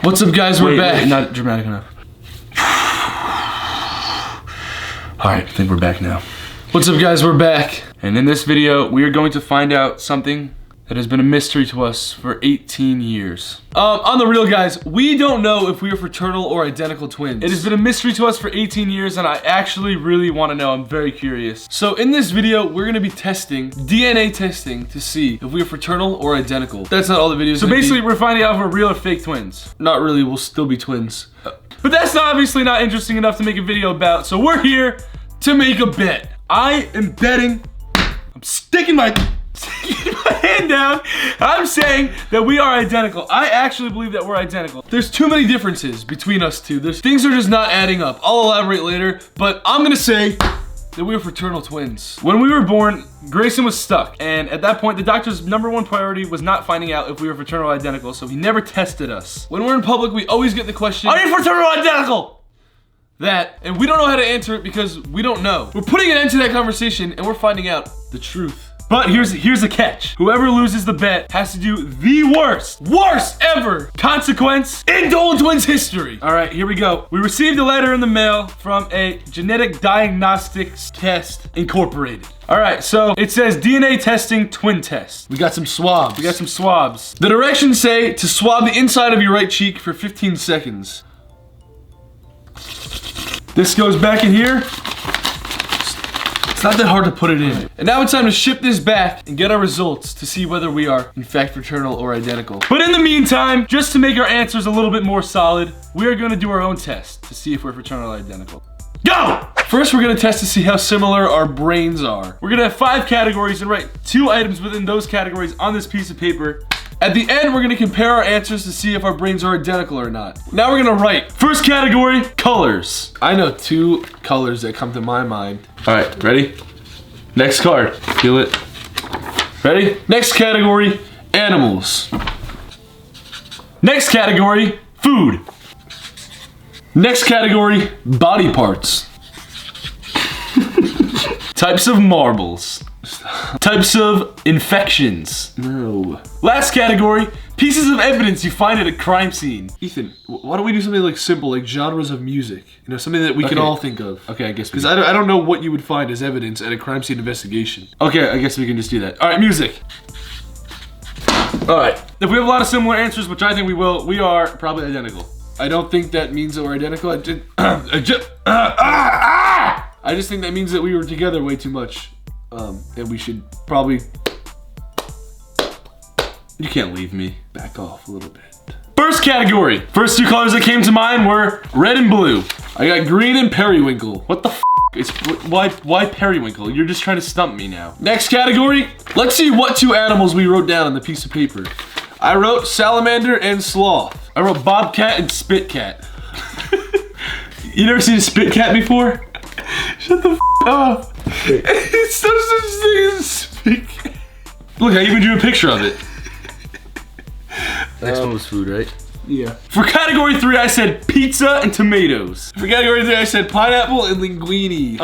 What's up, guys? We're back. Wait, not dramatic enough. Alright, I think we're back now. What's up, guys? We're back. And in this video, we are going to find out something that has been a mystery to us for 18 years. On the real, guys, we don't know if we are fraternal or identical twins. It has been a mystery to us for 18 years, and I actually really want to know. I'm very curious. So in this video, we're gonna be testing, DNA testing, to see if we are fraternal or identical. That's not all the videos. So basically, we're finding out if we're real or fake twins. Not really, we'll still be twins. But that's obviously not interesting enough to make a video about, so we're here to make a bet. I am betting, I'm sticking my hand down. I'm saying that we are identical. I actually believe that we're identical. There's too many differences between us two. Things are just not adding up. I'll elaborate later, but I'm gonna say that we are fraternal twins. When we were born, Grayson was stuck, and at that point, the doctor's #1 priority was not finding out if we were fraternal or identical, so he never tested us. When we're in public, we always get the question, are you fraternal or identical? And we don't know how to answer it because we don't know. We're putting an end to that conversation, and we're finding out the truth. But here's the catch. Whoever loses the bet has to do the worst ever consequence in Dolan Twins history. All right, here we go. We received a letter in the mail from a Genetic Diagnostics Test Incorporated. All right, so it says DNA testing twin test. We got some swabs. The directions say to swab the inside of your right cheek for 15 seconds. This goes back in here. It's not that hard to put it in. And now it's time to ship this back and get our results to see whether we are, in fact, fraternal or identical. But in the meantime, just to make our answers a little bit more solid, we are gonna do our own test to see if we're fraternal or identical. Go! First, we're gonna test to see how similar our brains are. We're gonna have 5 categories and write 2 items within those categories on this piece of paper. At the end, we're gonna compare our answers to see if our brains are identical or not. Now we're gonna write. First category, colors. I know 2 colors that come to my mind. All right, ready? Next card, feel it. Ready? Next category, animals. Next category, food. Next category, body parts. Types of marbles. Types of infections. No. Last category, pieces of evidence you find at a crime scene. Ethan, why don't we do something like simple, like genres of music? You know, something that we can all think of. Okay, I guess. Because I don't know what you would find as evidence at a crime scene investigation. Okay, I guess we can just do that. All right, music. All right. If we have a lot of similar answers, which I think we will, we are probably identical. I don't think that means that we're identical. I just think that means that we were together way too much. And we should probably... You can't leave me. Back off a little bit. First category. First 2 colors that came to mind were red and blue. I got green and periwinkle. What the f? Why periwinkle? You're just trying to stump me now. Next category. Let's see what 2 animals we wrote down on the piece of paper. I wrote salamander and sloth. I wrote bobcat and spit cat. You never seen a spit cat before? Shut the f up. It's no such thing as a spit cat. Look, I even drew a picture of it. Next one was food, right? Yeah. For category 3, I said pizza and tomatoes. For category 3, I said pineapple and linguine.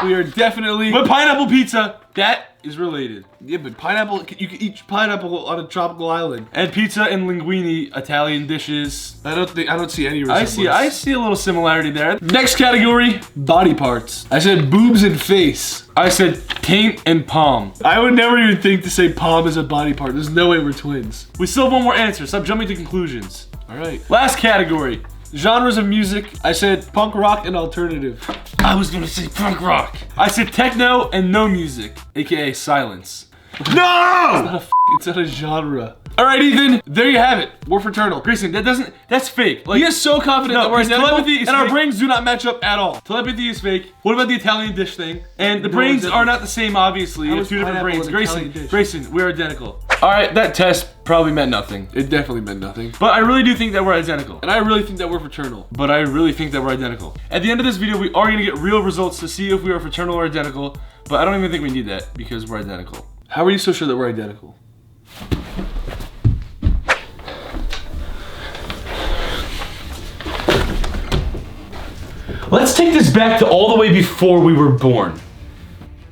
We are definitely... But pineapple pizza, that is related. Yeah, but pineapple, you can eat pineapple on a tropical island. And pizza and linguine, Italian dishes. I don't see any resemblance. I see a little similarity there. Next category, body parts. I said boobs and face. I said taint and palm. I would never even think to say palm is a body part. There's no way we're twins. We still have one more answer. Stop jumping to conclusions. All right. Last category. Genres of music. I said punk rock and alternative. I was gonna say punk rock. I said techno and no music, aka silence. No! It's not a genre. All right, Ethan, there you have it. We're fraternal. Grayson, that's fake. Like, he is so confident that we're identical, and our brains do not match up at all. Telepathy is fake. What about the Italian dish thing? And the brains are not the same, obviously. You have 2 different brains. Grayson, we're identical. All right, that test probably meant nothing. It definitely meant nothing. But I really do think that we're identical. And I really think that we're fraternal. But I really think that we're identical. At the end of this video, we are gonna get real results to see if we are fraternal or identical. But I don't even think we need that because we're identical. How are you so sure that we're identical? Let's take this back to all the way before we were born.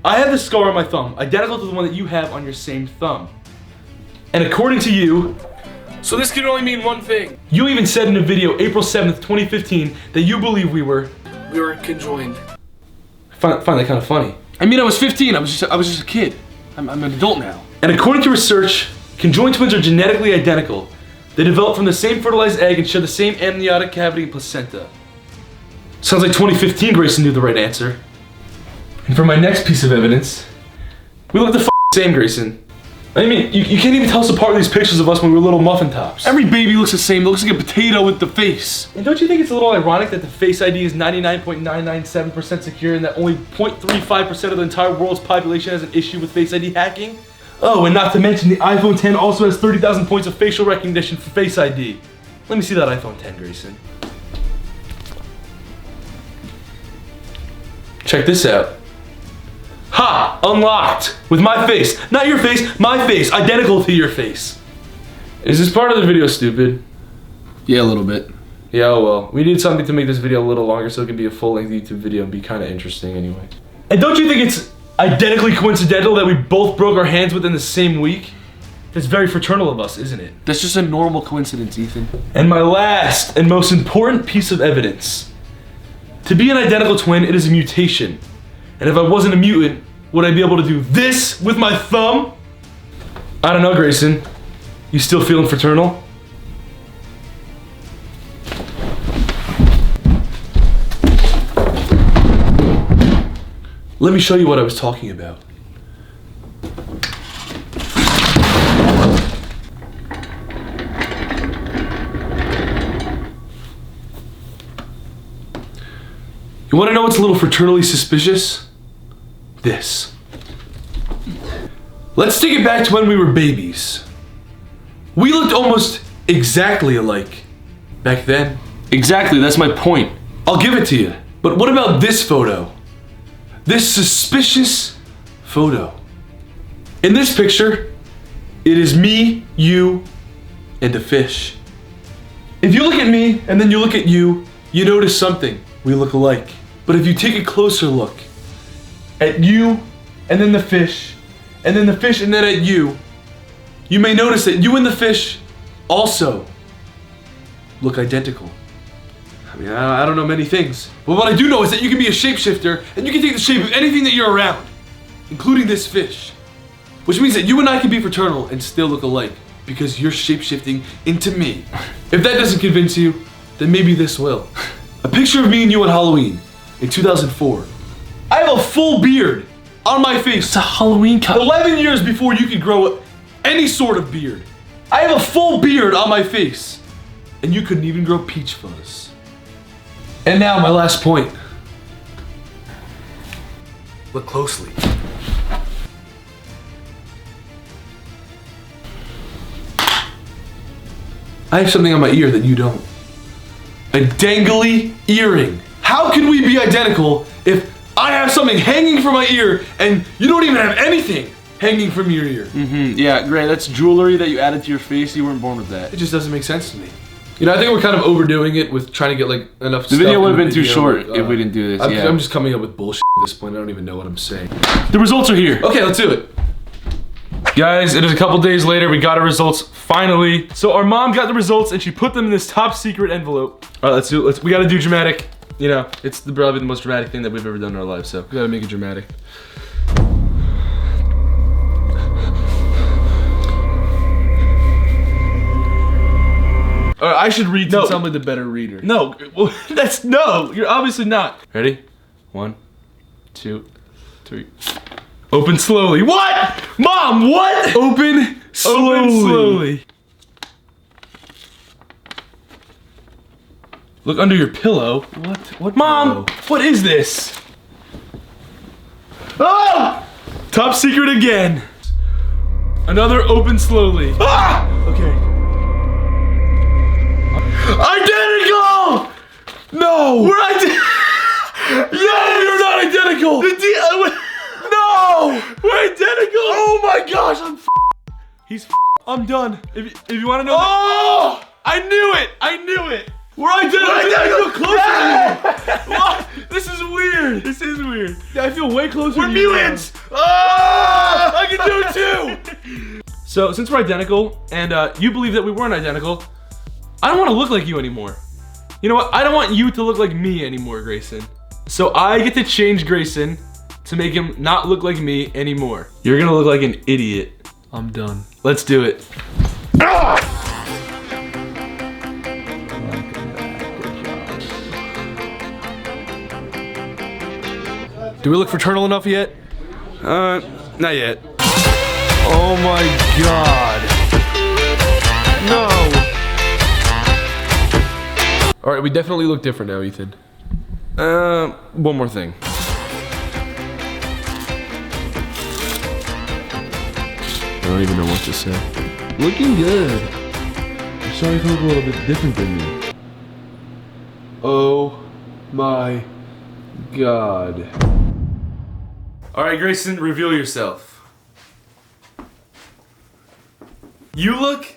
I have this scar on my thumb, identical to the one that you have on your same thumb. And according to you, So this can only mean one thing. You even said in a video April 7th, 2015 that you believe we were conjoined. I find that kind of funny. I mean, I was 15. I was just a kid. I'm an adult now. And according to research, conjoined twins are genetically identical. They develop from the same fertilized egg and share the same amniotic cavity and placenta. Sounds like 2015 Grayson knew the right answer. And for my next piece of evidence, we look the same, Grayson. I mean, you can't even tell us apart with these pictures of us when we were little muffin tops. Every baby looks the same. It looks like a potato with the face. And don't you think it's a little ironic that the Face ID is 99.997% secure and that only 0.35% of the entire world's population has an issue with Face ID hacking? Oh, and not to mention the iPhone 10 also has 30,000 points of facial recognition for Face ID. Let me see that iPhone 10, Grayson. Check this out. Ha! Unlocked! With my face. Not your face, my face. Identical to your face. Is this part of the video stupid? Yeah, a little bit. Yeah, oh well. We need something to make this video a little longer so it can be a full-length YouTube video and be kind of interesting anyway. And don't you think it's identically coincidental that we both broke our hands within the same week? That's very fraternal of us, isn't it? That's just a normal coincidence, Ethan. And my last and most important piece of evidence. To be an identical twin, it is a mutation. And if I wasn't a mutant, would I be able to do this with my thumb? I don't know, Grayson. You still feeling fraternal? Let me show you what I was talking about. You want to know what's a little fraternally suspicious? This. Let's take it back to when we were babies. We looked almost exactly alike back then. Exactly, that's my point. I'll give it to you. But what about this photo? This suspicious photo. In this picture, it is me, you, and a fish. If you look at me and then you look at you, you notice something. We look alike. But if you take a closer look at you and then the fish and then the fish and then at you, you may notice that you and the fish also look identical. I mean, I don't know many things, but what I do know is that you can be a shapeshifter and you can take the shape of anything that you're around, including this fish. Which means that you and I can be fraternal and still look alike because you're shapeshifting into me. If that doesn't convince you, then maybe this will. A picture of me and you on Halloween in 2004. I have a full beard on my face. It's a Halloween cut. 11 years before you could grow any sort of beard. I have a full beard on my face. And you couldn't even grow peach fuzz. And now my last point. Look closely. I have something on my ear that you don't. A dangly earring. How can we be identical if I have something hanging from my ear and you don't even have anything hanging from your ear? Yeah, Gray, that's jewelry that you added to your face. You weren't born with that. It just doesn't make sense to me. You know, I think we're kind of overdoing it with trying to get like enough The video would have been too short if we didn't do this. I'm just coming up with bullshit at this point. I don't even know what I'm saying. The results are here. Okay, let's do it. Guys, it is a couple days later. We got our results finally. So our mom got the results and she put them in this top secret envelope. All right, let's do it. We got to do dramatic. You know, it's probably the most dramatic thing that we've ever done in our lives. So we got to make it dramatic. All right, I should read. No, I'm like the better reader. No, well, you're obviously not. Ready? 1, 2, 3. Open slowly. What? Mom, what? Open slowly. Open slowly. Look under your pillow. What Mom, pillow? what is this? Oh! Top secret again. Another open slowly. Ah! Okay. Identical! No! We're identical! Yeah, you're not identical! No! We're identical! Oh my gosh, I'm done. If you want to know. Oh! I knew it! I knew it! We're identical! Closer! What? This is weird. This is weird. Yeah, I feel way closer. We're mutants! Oh! I can do it too! So since we're identical, and you believe that we weren't identical, I don't want to look like you anymore. You know what? I don't want you to look like me anymore, Grayson. So I get to change Grayson to make him not look like me anymore. You're gonna look like an idiot. I'm done. Let's do it. Do we look fraternal enough yet? Not yet. Oh my god. No. All right, we definitely look different now, Ethan. One more thing. I don't even know what to say. Looking good. I'm sorry if I look a little bit different than you. Oh my god. All right, Grayson, reveal yourself. You look...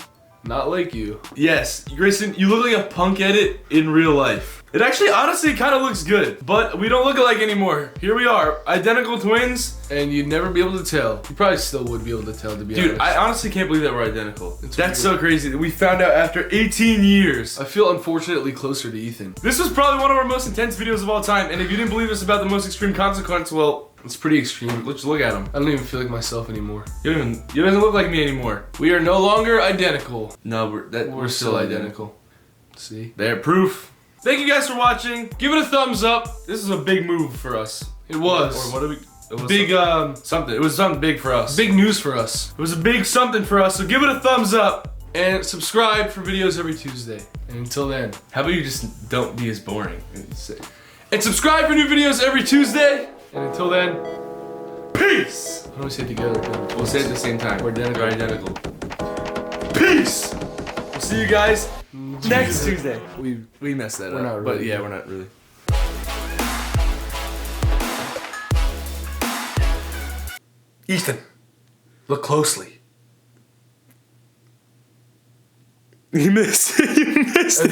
Not like you. Yes, Grayson, you look like a punk edit in real life. It actually, honestly, kind of looks good, but we don't look alike anymore. Here we are, identical twins. And you'd never be able to tell. You probably still would be able to tell, to be honest. Dude, I honestly can't believe that we're identical. It's That's weird. so crazy that we found out after 18 years. I feel unfortunately closer to Ethan. This was probably one of our most intense videos of all time, and if you didn't believe us about the most extreme consequence, well, It's pretty extreme. let's look at him. I don't even feel like myself anymore. You don't look like me anymore. We are no longer identical. No, we're still identical. See? There, proof. Thank you guys for watching. Give it a thumbs up. This is a big move for us. It was. Or what do we? It was Big, something. It was something big for us. big news for us. It was a big something for us. So give it a thumbs up. And subscribe for videos every Tuesday. And until then. How about you just don't be as boring? And subscribe for new videos every Tuesday. And until then, Peace. how do we say it together? We'll say it at the same time. We're identical. We're identical. Peace. We'll see you guys next Tuesday. We messed that We're up. not But really. yeah, we're not really. Ethan, look closely. You missed. You missed. The